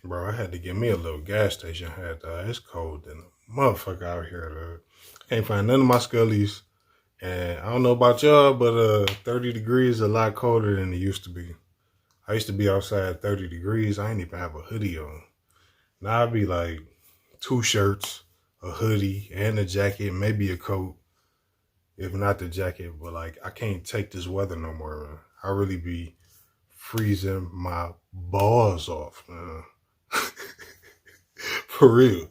Bro, I had to get me a little gas station hat. It's cold than a motherfucker out here. Can't find none of my scullies. And I don't know about y'all, but 30 degrees is a lot colder than it used to be. I used to be outside 30 degrees. I ain't even have a hoodie on. Now I'd be like 2 shirts, a hoodie, and a jacket, maybe a coat. If not the jacket, but like I can't take this weather no more, man. I really be freezing my balls off, man. For real.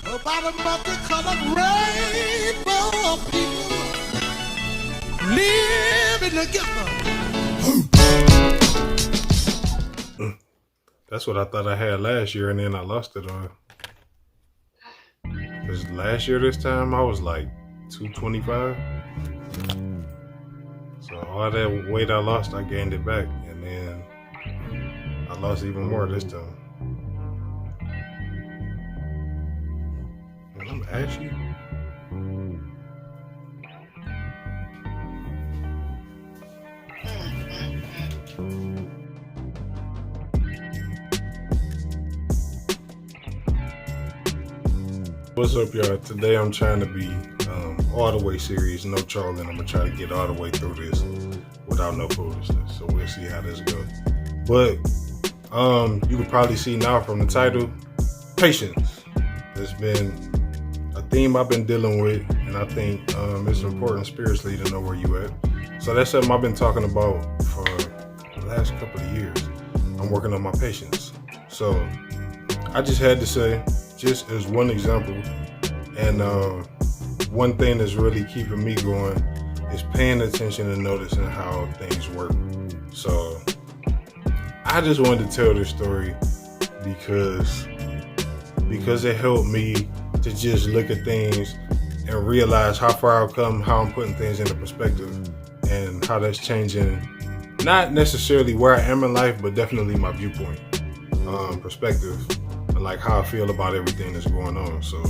About a multicolored rainbow of people living together. That's what I thought I had last year, and then I lost it on. Because last year this time I was like 225. So all that weight I lost, I gained it back, and then I lost even more this time. And I'm ashy. What's up, y'all? Today I'm trying to be all the way serious, no trolling. I'm gonna try to get all the way through this without no foolishness. So we'll see how this goes. But you can probably see now from the title, patience. There's been a theme I've been dealing with, and I think it's important spiritually to know where you at. So that's something I've been talking about for the last couple of years. I'm working on my patience. So I just had to say, just as one example, and one thing that's really keeping me going is paying attention and noticing how things work. So I just wanted to tell this story because it helped me to just look at things and realize how far I've come, how I'm putting things into perspective, and how that's changing not necessarily where I am in life, but definitely my viewpoint, perspective, and like how I feel about everything that's going on. So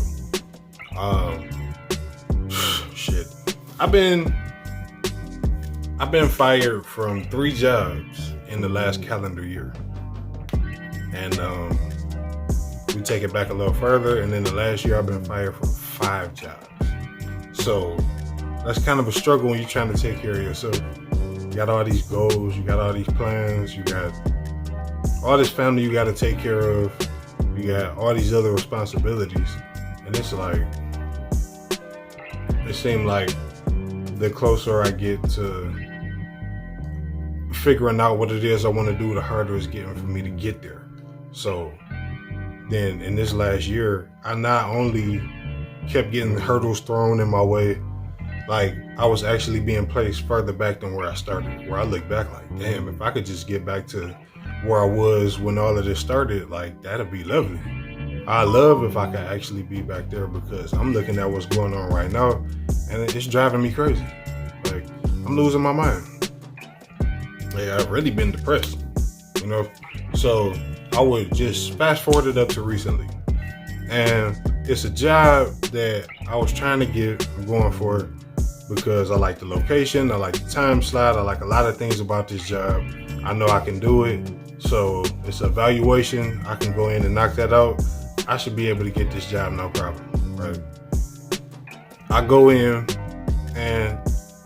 shit. I've been fired from 3 jobs in the last calendar year. And we take it back a little further, and then the last year I've been fired from 5 jobs. So that's kind of a struggle when you're trying to take care of yourself. You got all these goals, you got all these plans, you got all this family you got to take care of, you got all these other responsibilities, and it's like, it seemed like the closer I get to figuring out what it is I want to do, the harder it's getting for me to get there. So then in this last year, I not only kept getting hurdles thrown in my way, like I was actually being placed further back than where I started, where I look back like, damn, if I could just get back to where I was when all of this started, like that'd be lovely. I love if I could actually be back there, because I'm looking at what's going on right now and it's driving me crazy. Like I'm losing my mind. Like I've really been depressed, you know? So I would just fast forward it up to recently. And it's a job that I was trying to get, I'm going for it because I like the location, I like the time slot, I like a lot of things about this job. I know I can do it. So it's a evaluation. I can go in and knock that out. I should be able to get this job, no problem, right? I go in and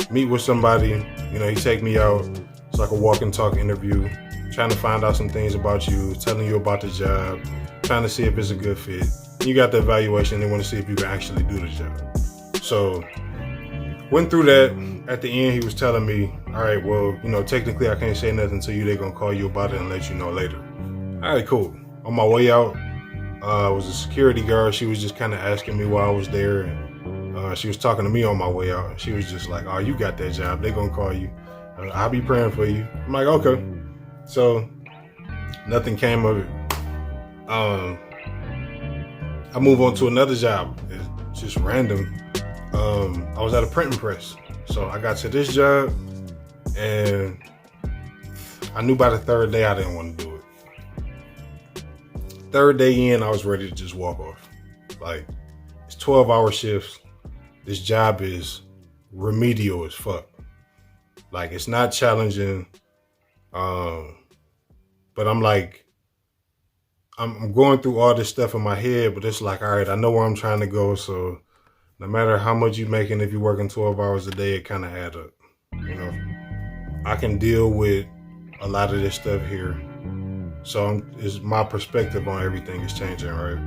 meet with somebody, you know, he take me out. It's like a walk and talk interview, trying to find out some things about you, telling you about the job, trying to see if it's a good fit. You got the evaluation, they want to see if you can actually do the job. So went through that. At the end, he was telling me, all right, well, you know, technically I can't say nothing to you. They're going to call you about it and let you know later. All right, cool. On my way out, was a security guard. She was just kind of asking me why I was there. And she was talking to me on my way out. She was just like, oh, you got that job. They're going to call you. I'll be praying for you. I'm like, okay. So nothing came of it. I move on to another job. It's just random. I was at a printing press. So I got to this job and I knew by the 3rd day I didn't want to do it. 3rd day in, I was ready to just walk off. Like, it's 12-hour shifts. This job is remedial as fuck. Like, it's not challenging. But I'm like, I'm going through all this stuff in my head, but it's like, all right, I know where I'm trying to go. So no matter how much you're making, if you're working 12 hours a day, it kind of add up. You know, I can deal with a lot of this stuff here. So is my perspective on everything is changing, right?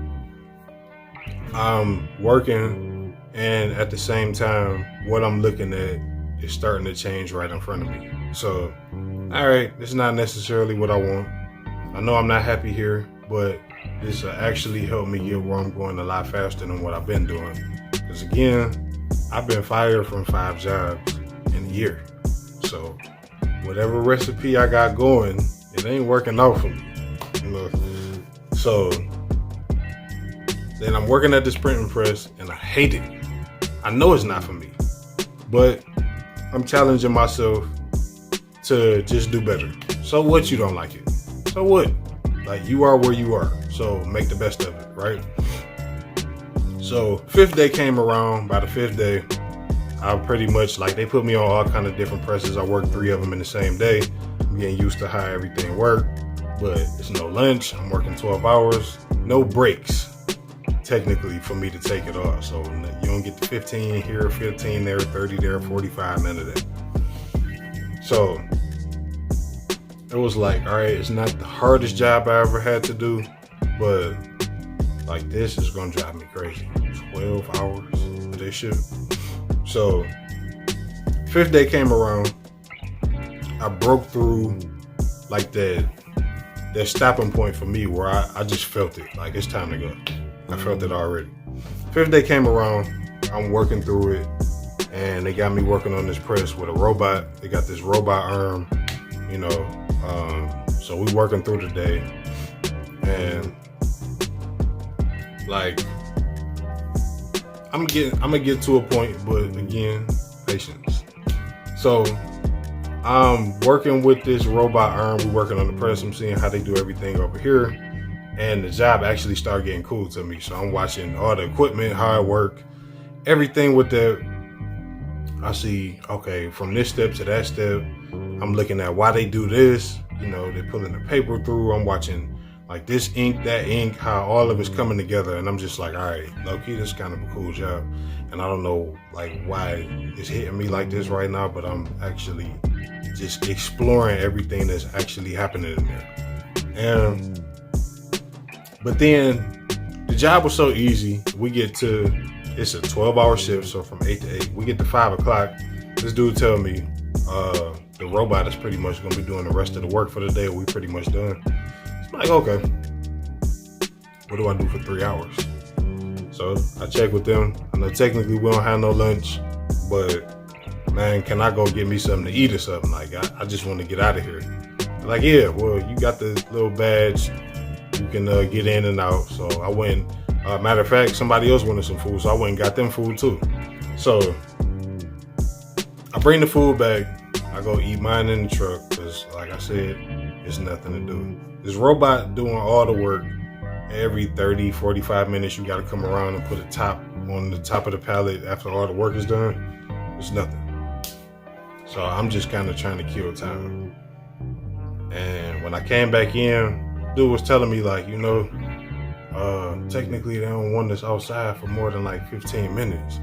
I'm working, and at the same time, what I'm looking at is starting to change right in front of me. So, all right, it's not necessarily what I want. I know I'm not happy here, but this will actually help me get where I'm going a lot faster than what I've been doing. Because again, I've been fired from 5 jobs in a year. So whatever recipe I got going, it ain't working out for me. You know? So then I'm working at this printing press and I hate it. I know it's not for me, but I'm challenging myself to just do better. So what, you don't like it? So what? Like, you are where you are. So make the best of it, right? So 5th day came around. By the 5th day, I pretty much, like, they put me on all kind of different presses. I worked 3 of them in the same day. I'm getting used to how everything worked, but it's no lunch. I'm working 12 hours, no breaks, technically, for me to take it off. So you don't get the 15 here, 15 there, 30 there, 45, none of that. So it was like, all right, it's not the hardest job I ever had to do, but like, this is gonna drive me crazy. 12 hours for this shit. So 5th day came around. I broke through like that stopping point for me where I just felt it. Like, it's time to go. I felt it already. 5th day came around. I'm working through it, and they got me working on this press with a robot. They got this robot arm, you know. So we working through the day, and like, I'm gonna get to a point, but again, patience. So I'm working with this robot arm. We're working on the press. I'm seeing how they do everything over here, and the job actually started getting cool to me. So I'm watching all the equipment, how it work, everything with that. I see, okay, from this step to that step. I'm looking at why they do this. You know, they're pulling the paper through. I'm watching like this ink, that ink, how all of it's coming together. And I'm just like, all right, low-key, this is kind of a cool job. And I don't know like why it's hitting me like this right now, but I'm actually just exploring everything that's actually happening in there. But then the job was so easy. We get to, it's a 12-hour shift, so from 8 to 8. We get to 5 o'clock. This dude tell me, the robot is pretty much going to be doing the rest of the work for the day. We pretty much done. It's like, okay, what do I do for 3 hours? So I check with them. I know technically we don't have no lunch, but man, can I go get me something to eat or something? Like, I just want to get out of here. They're like, yeah, well, you got the little badge. You can get in and out. So I went, matter of fact, somebody else wanted some food, so I went and got them food too. So I bring the food back. I go eat mine in the truck because, like I said, it's nothing to do. This robot doing all the work. Every 30, 45 minutes, you got to come around and put a top on the top of the pallet after all the work is done. It's nothing. So I'm just kind of trying to kill time. And when I came back in, dude was telling me, like, you know, technically they don't want us outside for more than like 15 minutes.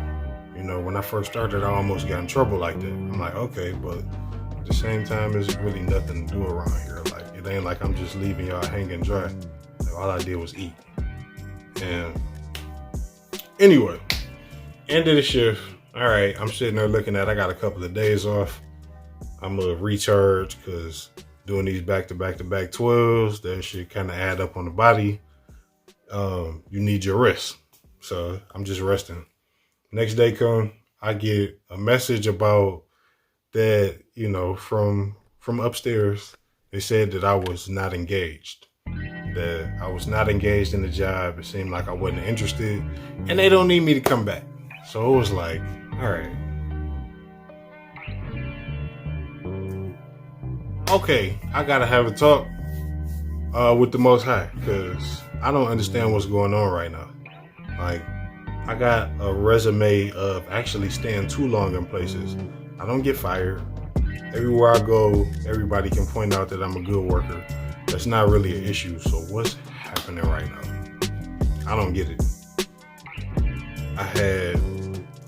You know, when I first started, I almost got in trouble like that. I'm like, okay, but at the same time, there's really nothing to do around here. Like, it ain't like I'm just leaving y'all hanging dry. Like, all I did was eat. And anyway, end of the shift. All right, I'm sitting there looking at, I got a couple of days off. I'm gonna recharge because doing these back-to-back-to-back 12s, that shit kind of add up on the body. You need your rest. So I'm just resting. Next day come, I get a message about that, you know, from upstairs. They said that I was not engaged. That I was not engaged in the job. It seemed like I wasn't interested. And they don't need me to come back. So it was like, all right. Okay, I gotta have a talk with the Most High, because I don't understand what's going on right now. Like, I got a resume of actually staying too long in places. I don't get fired. Everywhere I go, everybody can point out that I'm a good worker. that's not really an issue. So what's happening right now? I don't get it. I had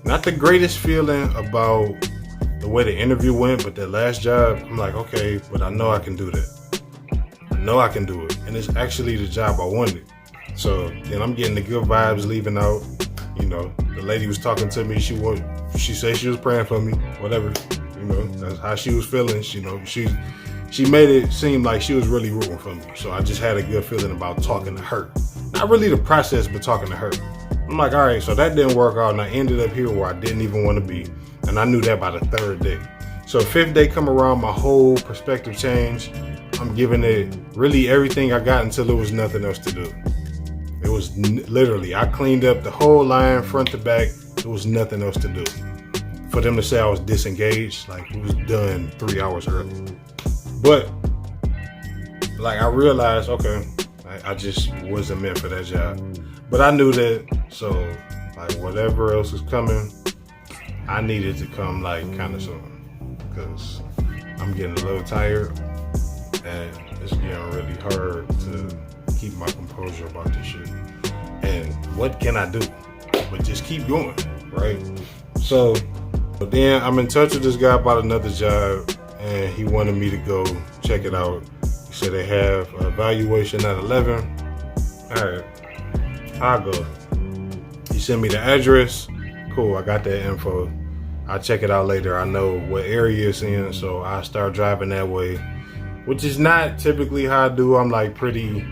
not the greatest feeling about the way the interview went, but that last job, I'm like, okay, but I know I can do that. I know I can do it. And it's actually the job I wanted. So then I'm getting the good vibes leaving out. You know, the lady was talking to me. She said she was praying for me, whatever. You know, that's how she was feeling. You know, she made it seem like she was really rooting for me. So I just had a good feeling about talking to her. Not really the process, but talking to her. I'm like, all right, so that didn't work out, and I ended up here where I didn't even want to be. And I knew that by the third day. So fifth day come around, my whole perspective changed. I'm giving it really everything I got until there was nothing else to do. It was literally, I cleaned up the whole line, front to back. There was nothing else to do. For them to say I was disengaged, like it was done 3 hours early. But like I realized, okay, I just wasn't meant for that job. But I knew that, so like whatever else is coming, I needed to come like kind of soon, because I'm getting a little tired and it's getting really hard to keep my composure about this shit. And what can I do but just keep going, right? So but then I'm in touch with this guy about another job, and he wanted me to go check it out. He said they have an evaluation at 11. All right, I'll go. He sent me the address. Cool, I got that info. I'll check it out later. I know what area it's in, so I start driving that way, which is not typically how I do. I'm like pretty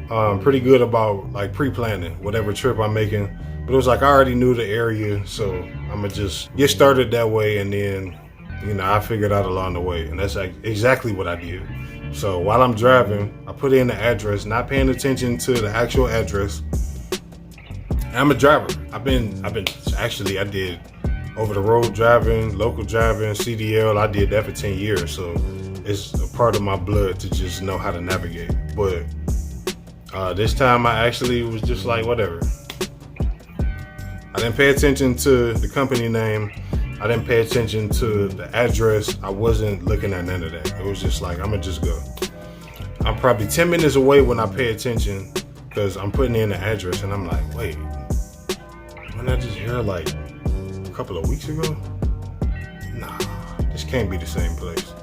good about like pre-planning whatever trip I'm making. But it was like I already knew the area, so I'm gonna just get started that way, and then, you know, I figured out along the way, and that's like exactly what I did. So while I'm driving, I put in the address, not paying attention to the actual address. And I'm a driver. I did over the road driving, local driving, CDL. I did that for 10 years, so it's a part of my blood to just know how to navigate. But this time I actually was just like, whatever. I didn't pay attention to the company name. I didn't pay attention to the address. I wasn't looking at none of that. It was just like, I'm gonna just go. I'm probably 10 minutes away when I pay attention, because I'm putting in the address and I'm like, wait, wasn't I just here like a couple of weeks ago? Nah, this can't be the same place.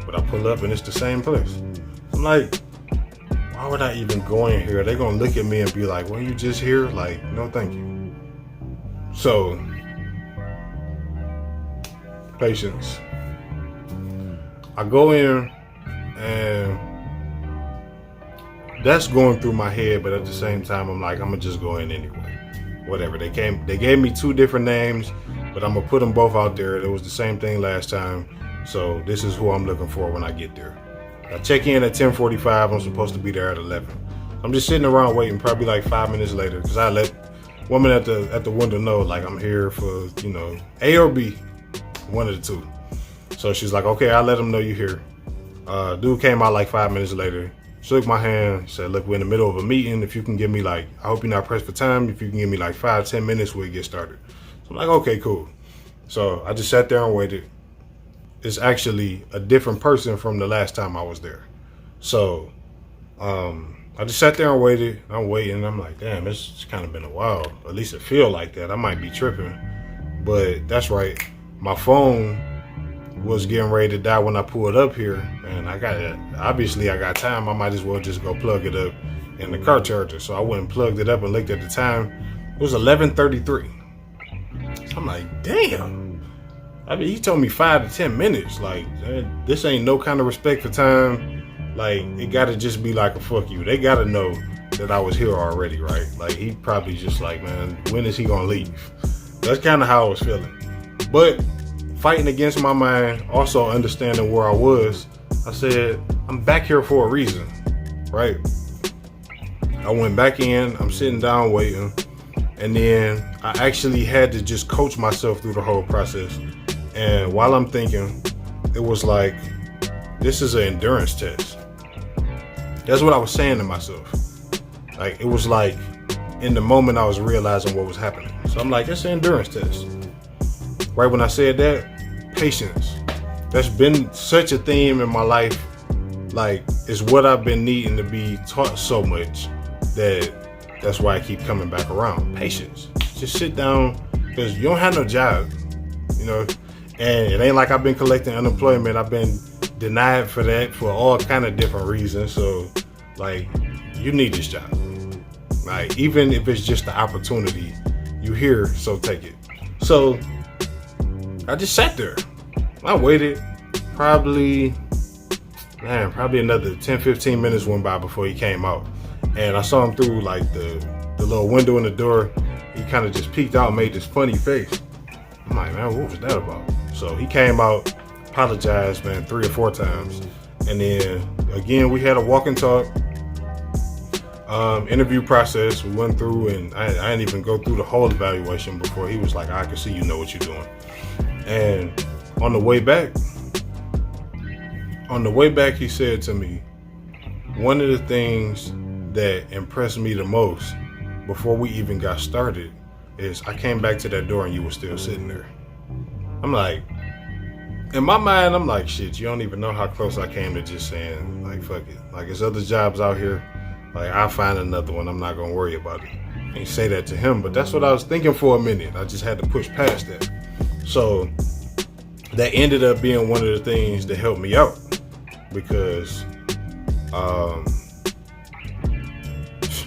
But I pull up and it's the same place. I'm like, why would I even go in here? They're gonna look at me and be like, well, you just here? Like, no, thank you. So, patience. I go in and that's going through my head, but at the same time, I'm like, I'm gonna just go in anyway. Whatever. They gave me 2 different names, but I'm gonna put them both out there. It was the same thing last time. So this is who I'm looking for when I get there. I check in at 10:45. I'm supposed to be there at 11. I'm just sitting around waiting, probably like 5 minutes later, because I let woman at the window know, like, I'm here for, you know, A or B, one of the two. So she's like, okay, I'll let them know you're here. Dude came out like 5 minutes later, shook my hand, said, look, we're in the middle of a meeting. If you can give me like, I hope you're not pressed for time. If you can give me like 5-10 minutes, we'll get started. So I'm like, okay, cool. So I just sat there and waited. It's actually a different person from the last time I was there. So I just sat there and waited. I'm waiting. I'm like, damn, it's kind of been a while. At least it feel like that. I might be tripping. But that's right. My phone was getting ready to die when I pulled up here. And obviously I got time. I might as well just go plug it up in the car charger. So I went and plugged it up and looked at the time. It was 11:33. I'm like, damn. I mean, he told me 5 to 10 minutes. Like, this ain't no kind of respect for time. Like, it gotta just be like a fuck you. They gotta know that I was here already, right? Like, he probably just like, man, when is he gonna leave? That's kind of how I was feeling. But fighting against my mind, also understanding where I was, I said, I'm back here for a reason, right? I went back in, I'm sitting down waiting, and then I actually had to just coach myself through the whole process. And while I'm thinking, it was like, this is an endurance test. That's what I was saying to myself. Like, it was like, in the moment I was realizing what was happening. So I'm like, it's an endurance test. Right when I said that, patience. That's been such a theme in my life. Like, it's what I've been needing to be taught so much that's why I keep coming back around. Patience. Just sit down, because you don't have no job, you know, and it ain't like I've been collecting unemployment. I've been denied for that for all kind of different reasons. So, like, you need this job. Like, even if it's just the opportunity, you here, so take it. So, I just sat there. I waited probably another 10-15 minutes went by before he came out. And I saw him through like the little window in the door. He kind of just peeked out and made this funny face. I'm like, man, what was that about? So he came out, apologized, man, 3 or 4 times. And then again, we had a walk and talk interview process. We went through, and I didn't even go through the whole evaluation before he was like, I can see you know what you're doing. And on the way back, he said to me, one of the things that impressed me the most before we even got started is I came back to that door and you were still sitting there. I'm like, in my mind, I'm like, shit, you don't even know how close I came to just saying, like, fuck it. Like, there's other jobs out here. Like, I'll find another one. I'm not going to worry about it. I ain't say that to him, but that's what I was thinking for a minute. I just had to push past that. So that ended up being one of the things that helped me out, because,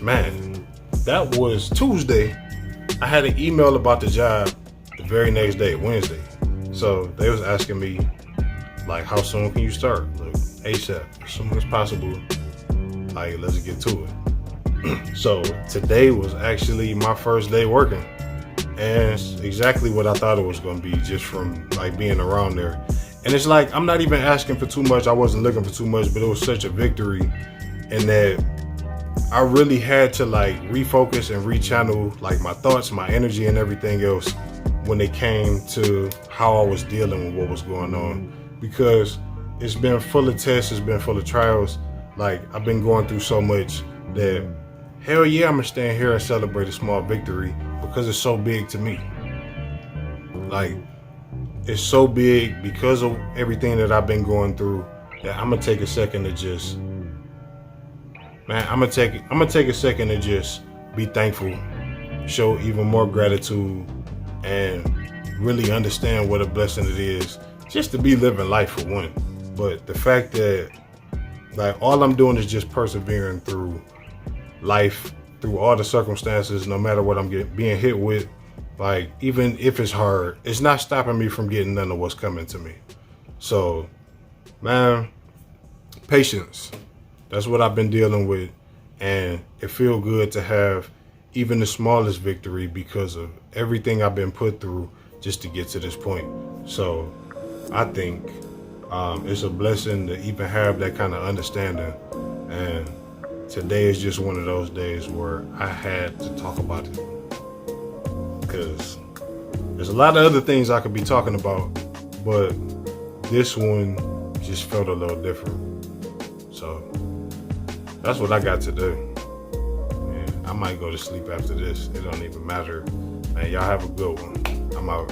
man, that was Tuesday. I had an email about the job the very next day, Wednesday. So they was asking me, like, how soon can you start? Look, ASAP, as soon as possible. Like, let's get to it. So today was actually my first day working, and it's exactly what I thought it was going to be, just from like being around there. And it's like, I'm not even asking for too much. I wasn't looking for too much, but it was such a victory in that I really had to like refocus and rechannel like my thoughts, my energy, and everything else when it came to how I was dealing with what was going on, because it's been full of tests, it's been full of trials. Like, I've been going through so much that, hell yeah, I'm gonna stand here and celebrate a small victory, because it's so big to me. Like, it's so big because of everything that I've been going through, that I'm gonna take a second to just, man, I'm gonna take a second to just be thankful, show even more gratitude, and really understand what a blessing it is just to be living life, for one. But the fact that, like, all I'm doing is just persevering through life, through all the circumstances, no matter what I'm being hit with. Like, even if it's hard, it's not stopping me from getting none of what's coming to me. So, man, patience. That's what I've been dealing with. And it feels good to have even the smallest victory because of everything I've been put through just to get to this point. So I think it's a blessing to even have that kind of understanding. And today is just one of those days where I had to talk about it, because there's a lot of other things I could be talking about, but this one just felt a little different. So that's what I got to do. And I might go to sleep after this. It don't even matter. Man, y'all have a good one. I'm out.